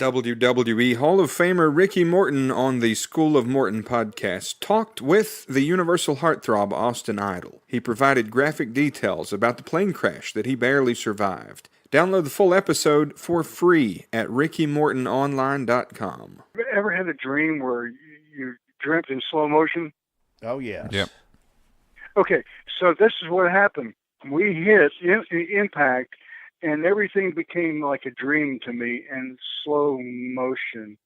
WWE Hall of Famer Ricky Morton on the School of Morton podcast talked with the Universal Heartthrob Austin Idol. He provided graphic details about the plane crash that he barely survived. Download the full episode for free at rickymortononline.com. Ever had a dream where you dreamt in slow motion? Oh, yes. Yep. Okay, so this is what happened. We hit impact, and everything became like a dream to me in slow motion.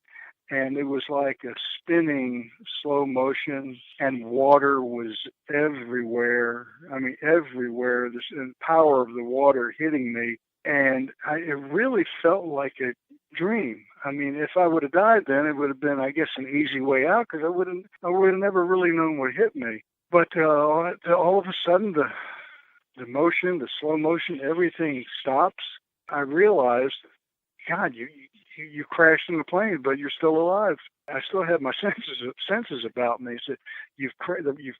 And it was like a spinning slow motion, and water was everywhere. I mean, everywhere. The power of the water hitting me. And it really felt like a dream. I mean, if I would have died then, it would have been, I guess, an easy way out, because I would have never really known what hit me. But all of a sudden, the motion, the slow motion, everything stops. I realized, God, you crashed in the plane, but you're still alive. I still have my senses about me. So you've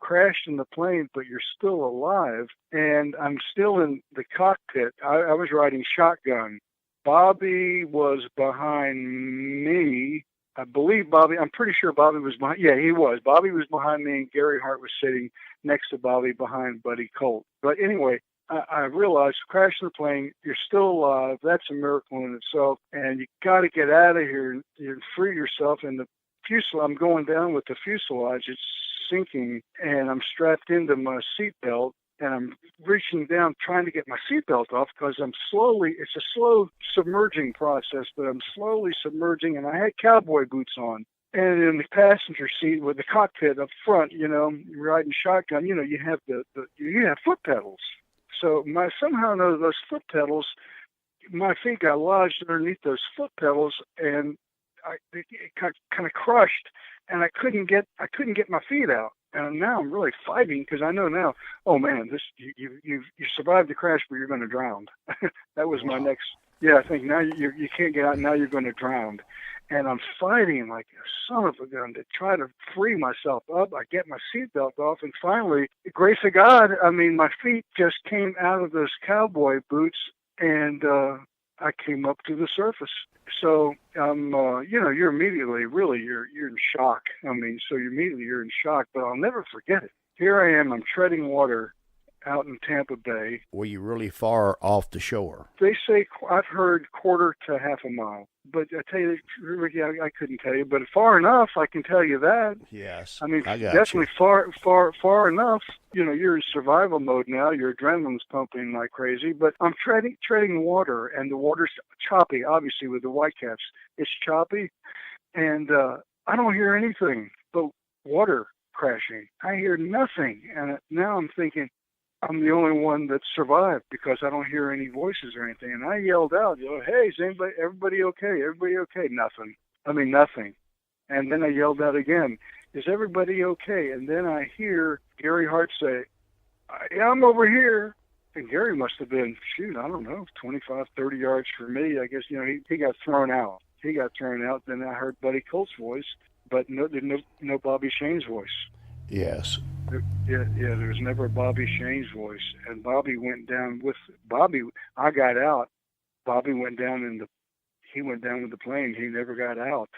crashed in the plane, but you're still alive. And I'm still in the cockpit. I was riding shotgun. Bobby was behind me. I believe Bobby, I'm pretty sure Bobby was behind. Yeah, he was. Bobby was behind me, and Gary Hart was sitting next to Bobby behind Buddy Colt. But anyway, I realized crashing the plane, you're still alive. That's a miracle in itself. And you got to get out of here and free yourself. And the fuselage, I'm going down with the fuselage. It's sinking, and I'm strapped into my seatbelt. And I'm reaching down, trying to get my seatbelt off, because it's a slow submerging process, but I'm slowly submerging, and I had cowboy boots on. And in the passenger seat with the cockpit up front, you're riding shotgun, you have you have foot pedals. So somehow those foot pedals, my feet got lodged underneath those foot pedals, and it kind of crushed, and I couldn't get my feet out. And now I'm really fighting, because I know now, oh man, you survived the crash, but you're going to drown. That was my next. Yeah, I think now you can't get out. Now you're going to drown, and I'm fighting like a son of a gun to try to free myself up. I get my seatbelt off, and finally, grace of God, I mean, my feet just came out of those cowboy boots, and I came up to the surface. So, you're immediately, really, you're in shock. I mean, so you're in shock, but I'll never forget it. Here I am, I'm treading water out in Tampa Bay. Were you really far off the shore? They say, I've heard quarter to half a mile. But I tell you, Ricky, I couldn't tell you. But far enough, I can tell you that. Yes. I mean, I got definitely far enough. You're in survival mode now. Your adrenaline's pumping like crazy. But I'm treading water, and the water's choppy, obviously, with the whitecaps. It's choppy, and I don't hear anything but water crashing. I hear nothing. And now I'm thinking, I'm the only one that survived, because I don't hear any voices or anything. And I yelled out, hey, is everybody okay? Everybody okay? Nothing. I mean, nothing. And then I yelled out again, is everybody okay? And then I hear Gary Hart say, yeah, I'm over here. And Gary must have been, I don't know, 25, 30 yards from me. I guess, he got thrown out. Then I heard Buddy Colt's voice, but no Bobby Shane's voice. Yes. There was never a Bobby Shane's voice. And Bobby went down with Bobby. I got out. Bobby went down with the plane. He never got out.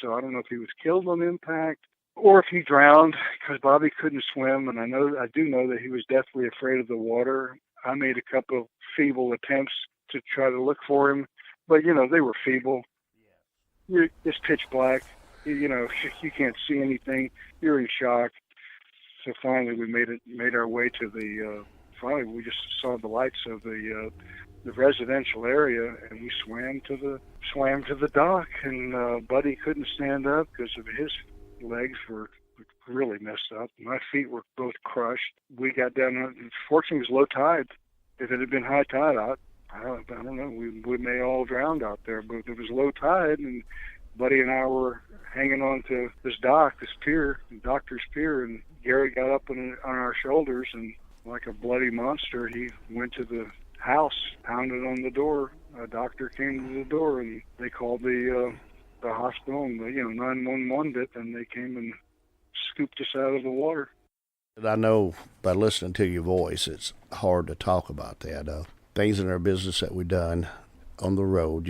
So I don't know if he was killed on impact or if he drowned, because Bobby couldn't swim. And I do know that he was deathly afraid of the water. I made a couple of feeble attempts to try to look for him, but they were feeble. It's pitch black. You can't see anything. You're in shock. So finally, we made our way to the. Finally, we just saw the lights of the residential area, and we swam to the dock. And Buddy couldn't stand up because of his legs were really messed up. My feet were both crushed. We got down. Fortunately, it was low tide. If it had been high tide, I don't know. We may all drowned out there, but it was low tide, and Buddy and I were hanging on to this dock, this pier, the doctor's pier, and Gary got up on our shoulders, and like a bloody monster, he went to the house, pounded on the door. A doctor came to the door, and they called the hospital, and 911 did, and they came and scooped us out of the water. I know by listening to your voice, it's hard to talk about that. Things in our business that we've done on the road.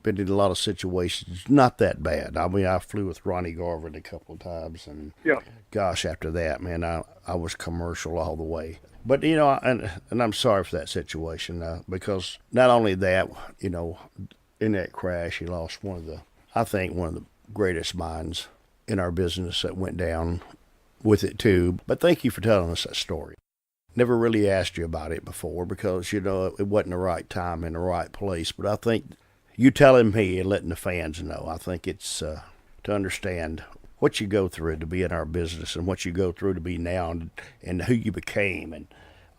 been in a lot of situations, not that bad. I mean, I flew with Ronnie Garvin a couple of times, and Yeah. gosh, after that, man, I was commercial all the way. But you know, and I'm sorry for that situation because not only that, you know, in that crash, he lost I think one of the greatest minds in our business that went down with it too. But thank you for telling us that story. Never really asked you about it before because, you know, it wasn't the right time in the right place. But I think you telling me and letting the fans know, I think it's to understand what you go through to be in our business and what you go through to be now and who you became and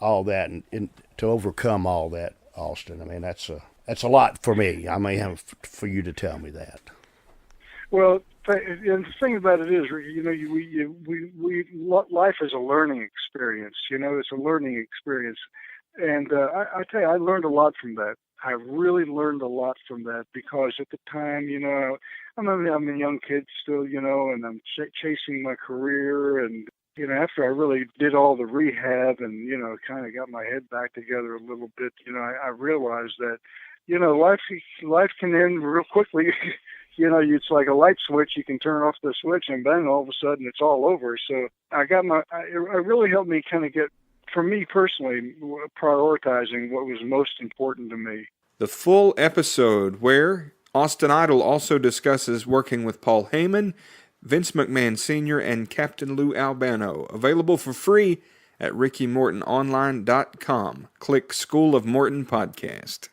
all that and to overcome all that, Austin. I mean, that's a lot for me. I may have for you to tell me that. Well, and the thing about it is, you know, life is a learning experience. You know, it's a learning experience, and I tell you, I learned a lot from that. I really learned a lot from that because at the time, you know, I'm a young kid still, you know, and I'm chasing my career, and you know, after I really did all the rehab and you know, kind of got my head back together a little bit, you know, I realized that, you know, life can end real quickly. You know, it's like a light switch. You can turn off the switch and bang, all of a sudden it's all over. So it really helped me kind of get, for me personally, prioritizing what was most important to me. The full episode where Austin Idol also discusses working with Paul Heyman, Vince McMahon Sr., and Captain Lou Albano. Available for free at RickyMortonOnline.com. Click School of Morton Podcast.